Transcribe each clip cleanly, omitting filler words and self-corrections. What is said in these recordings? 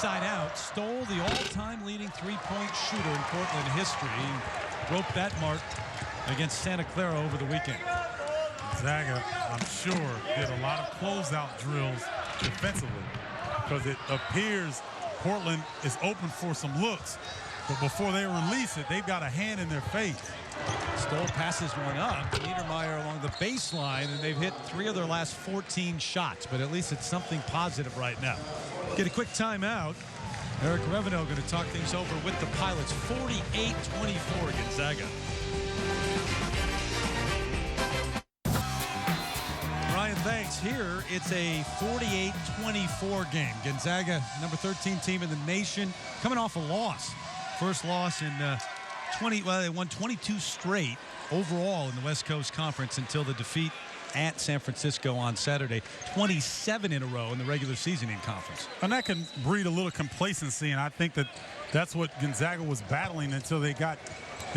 inside out, stole the all-time leading three-point shooter in Portland history. He broke that mark against Santa Clara over the weekend. Gonzaga, I'm sure, did a lot of closeout drills defensively because it appears Portland is open for some looks. But before they release it, they've got a hand in their face. Stoll passes one up. Niedermeyer along the baseline, and they've hit 3 of their last 14 shots. But at least it's something positive right now. Get a quick timeout. Eric Revenell going to talk things over with the Pilots. 48-24 Gonzaga. Ryan, thanks. Here, it's a 48-24 game. Gonzaga, number 13 team in the nation, coming off a loss. First loss in they won 22 straight overall in the West Coast Conference until the defeat at San Francisco on Saturday. 27 in a row in the regular season in conference. And that can breed a little complacency, and I think that's what Gonzaga was battling until they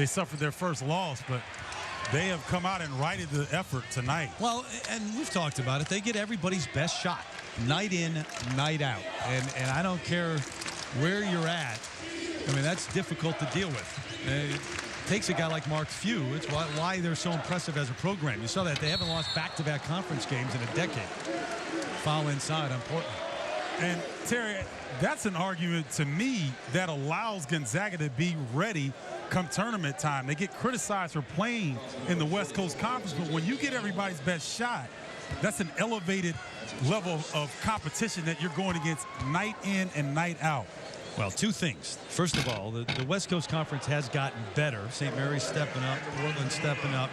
suffered their first loss. But they have come out and righted the effort tonight. Well, and we've talked about it. They get everybody's best shot, night in, night out. And I don't care where you're at. I mean, that's difficult to deal with. It takes a guy like Mark Few. It's why they're so impressive as a program. You saw that they haven't lost back-to-back conference games in a decade. Foul inside on Portland. And, Terry, that's an argument to me that allows Gonzaga to be ready come tournament time. They get criticized for playing in the West Coast Conference, but when you get everybody's best shot, that's an elevated level of competition that you're going against night in and night out. Well, two things. First of all, the West Coast Conference has gotten better. St. Mary's stepping up, Portland stepping up.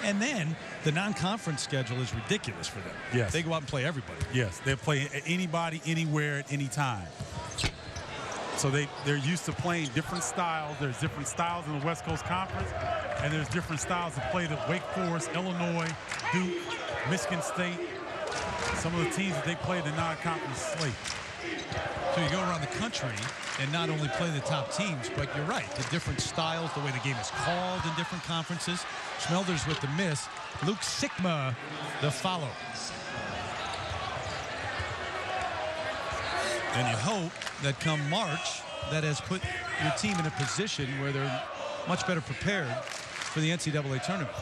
And then the non-conference schedule is ridiculous for them. Yes. They go out and play everybody. Yes, they play anybody, anywhere, at any time. So they're used to playing different styles. There's different styles in the West Coast Conference, and there's different styles of play that Wake Forest, Illinois, Duke, Michigan State, some of the teams that they play the non-conference slate. So you go around the country and not only play the top teams, but you're right, the different styles, the way the game is called in different conferences. Schmelders with the miss. Luke Sikma, the follow. And you hope that come March, that has put your team in a position where they're much better prepared for the NCAA tournament.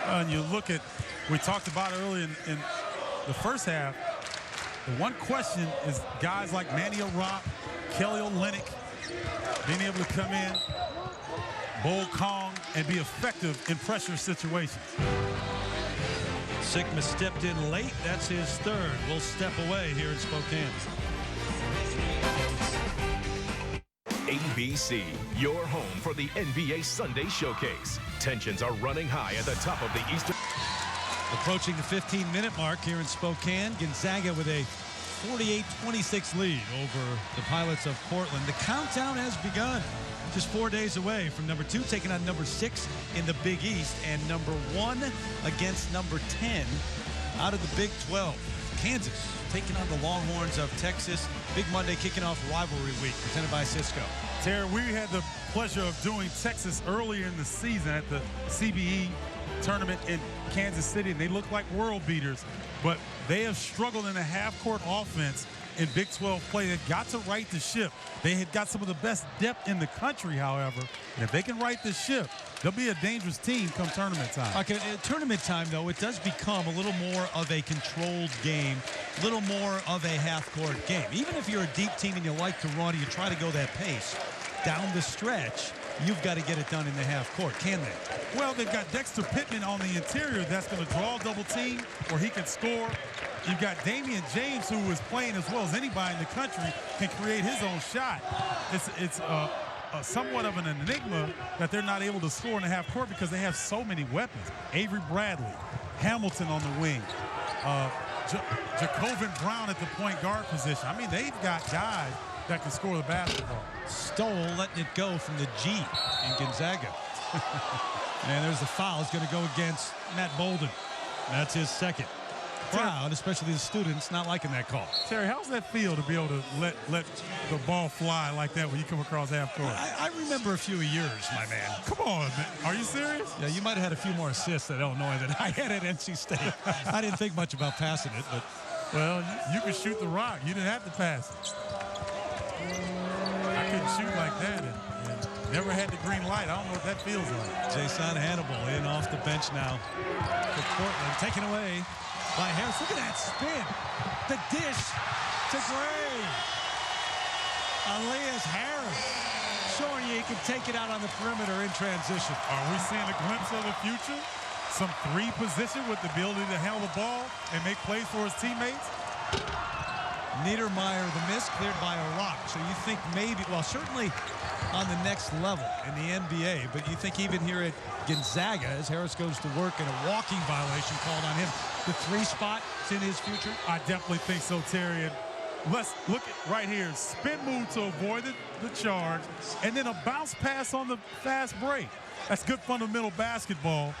And you look at, we talked about earlier in the first half, the one question is guys like Manny O'Rock, Kelly Olynyk, being able to come in, bowl Kong, and be effective in pressure situations. Sikma stepped in late. That's his third. We'll step away here in Spokane. ABC, your home for the NBA Sunday Showcase. Tensions are running high at the top of the Eastern. Approaching the 15-minute mark here in Spokane. Gonzaga with a 48-26 lead over the Pilots of Portland. The countdown has begun. Just 4 days away from number 2 taking on number 6 in the Big East, and number 1 against number 10 out of the Big 12. Kansas taking on the Longhorns of Texas. Big Monday kicking off rivalry week presented by Cisco. Terry, we had the pleasure of doing Texas earlier in the season at the CBE tournament in Kansas City, and they look like world beaters, but they have struggled in the half-court offense in Big 12 play. They've got to right the ship. They had got some of the best depth in the country, however. And if they can right the ship, they'll be a dangerous team come tournament time. Okay, tournament time, though, it does become a little more of a controlled game, a little more of a half-court game. Even if you're a deep team and you like to run and you try to go that pace, down the stretch, you've got to get it done in the half court, can they? Well, they've got Dexter Pittman on the interior that's going to draw a double team or he can score. You've got Damian James, who is playing as well as anybody in the country, can create his own shot. It's somewhat of an enigma that they're not able to score in the half court because they have so many weapons. Avery Bradley, Hamilton on the wing, Jacobin Brown at the point guard position. I mean, they've got guys that can score the basketball. Stoll letting it go from the G in Gonzaga. And there's the foul. It's going to go against Matt Bolden. That's his second. Crowd, especially the students, not liking that call. Terry, how's that feel to be able to let the ball fly like that when you come across half court? I remember a few years, my man. Come on, man. Are you serious? Yeah, you might have had a few more assists at Illinois than I had at NC State. I didn't think much about passing it, but Well, you could shoot the rock. You didn't have to pass it. I couldn't shoot like that and never had the green light. I don't know what that feels like. Jason Hannibal in off the bench now for Portland. Taken away by Harris. Look at that spin. The dish to Gray. Elias Harris showing you he can take it out on the perimeter in transition. Are we seeing a glimpse of the future? Some three position with the ability to handle the ball and make plays for his teammates? Niedermeyer, the miss, cleared by a rock. So you think maybe, well, certainly on the next level in the NBA, but you think even here at Gonzaga, as Harris goes to work and a walking violation called on him, the three spot is in his future? I definitely think so, Terry. And let's look at right here. Spin move to avoid the charge, and then a bounce pass on the fast break. That's good fundamental basketball.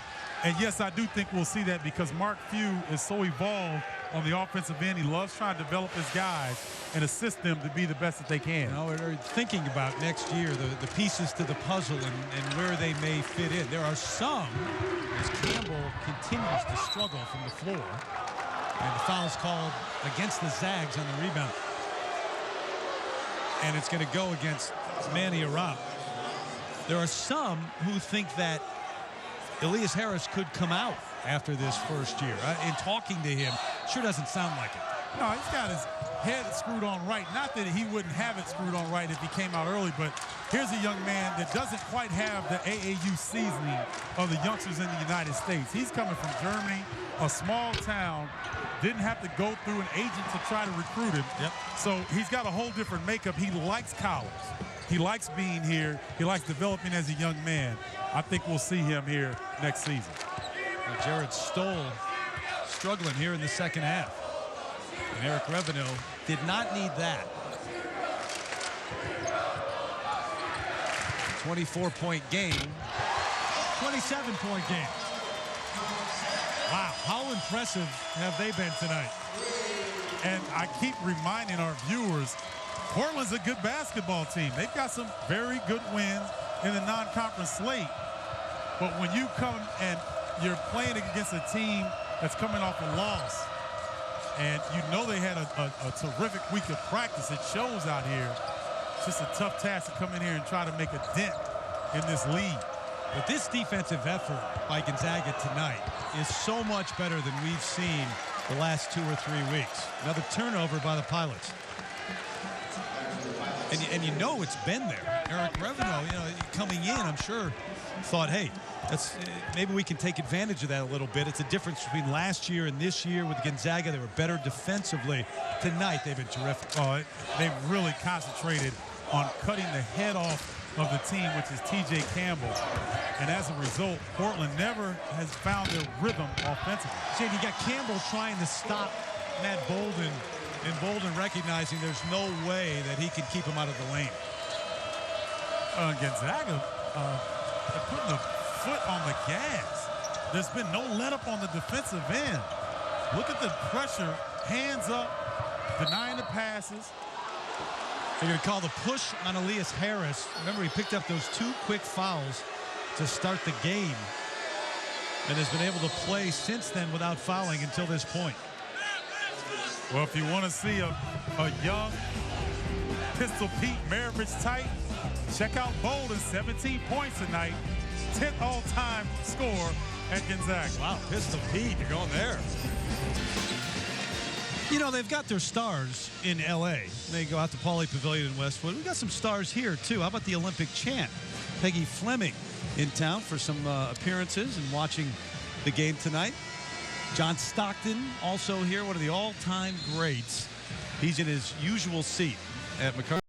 And yes, I do think we'll see that because Mark Few is so evolved on the offensive end. He loves trying to develop his guys and assist them to be the best that they can. You know, we're thinking about next year, the pieces to the puzzle and where they may fit in. There are some, as Campbell continues to struggle from the floor. And the foul's called against the Zags on the rebound. And it's going to go against Manny Arap. There are some who think that Elias Harris could come out after this first year. In talking to him, sure doesn't sound like it. No, he's got his head screwed on right. Not that he wouldn't have it screwed on right if he came out early, but here's a young man that doesn't quite have the AAU seasoning of the youngsters in the United States. He's coming from Germany, a small town, didn't have to go through an agent to try to recruit him. Yep. So he's got a whole different makeup. He likes college. He likes being here. He likes developing as a young man. I think we'll see him here next season. Well, Jared Stoll struggling here in the second half. And Eric Revenue did not need that. 24-point game. 27-point game. Wow, how impressive have they been tonight? And I keep reminding our viewers, Portland's a good basketball team. They've got some very good wins in the non-conference slate. But when you come and you're playing against a team that's coming off a loss, and you know they had a terrific week of practice, it shows out here. It's just a tough task to come in here and try to make a dent in this lead. But this defensive effort by Gonzaga tonight is so much better than we've seen the last 2 or 3 weeks. Another turnover by the Pilots. And you know it's been there. Eric Revenue, you know, coming in, I'm sure, thought, hey, maybe we can take advantage of that a little bit. It's a difference between last year and this year with Gonzaga. They were better defensively. Tonight, they've been terrific. Oh, they've really concentrated on cutting the head off of the team, which is T.J. Campbell. And as a result, Portland never has found their rhythm offensively. Shane, you got Campbell trying to stop Matt Bolden, and Bolden recognizing there's no way that he can keep him out of the lane. Gonzaga, they're putting the foot on the gas. There's been no let-up on the defensive end. Look at the pressure, hands up, denying the passes. They're going to call the push on Elias Harris. Remember, he picked up those 2 quick fouls to start the game and has been able to play since then without fouling until this point. Well, if you want to see a young Pistol Pete Maravich type, check out Bolden, 17 points tonight, 10th all-time score at Gonzaga. Wow, Pistol Pete, you're going there. You know, they've got their stars in L.A. They go out to Pauley Pavilion in Westwood. We got some stars here, too. How about the Olympic champ, Peggy Fleming, in town for some appearances and watching the game tonight. John Stockton also here, one of the all-time greats. He's in his usual seat at McCarthy.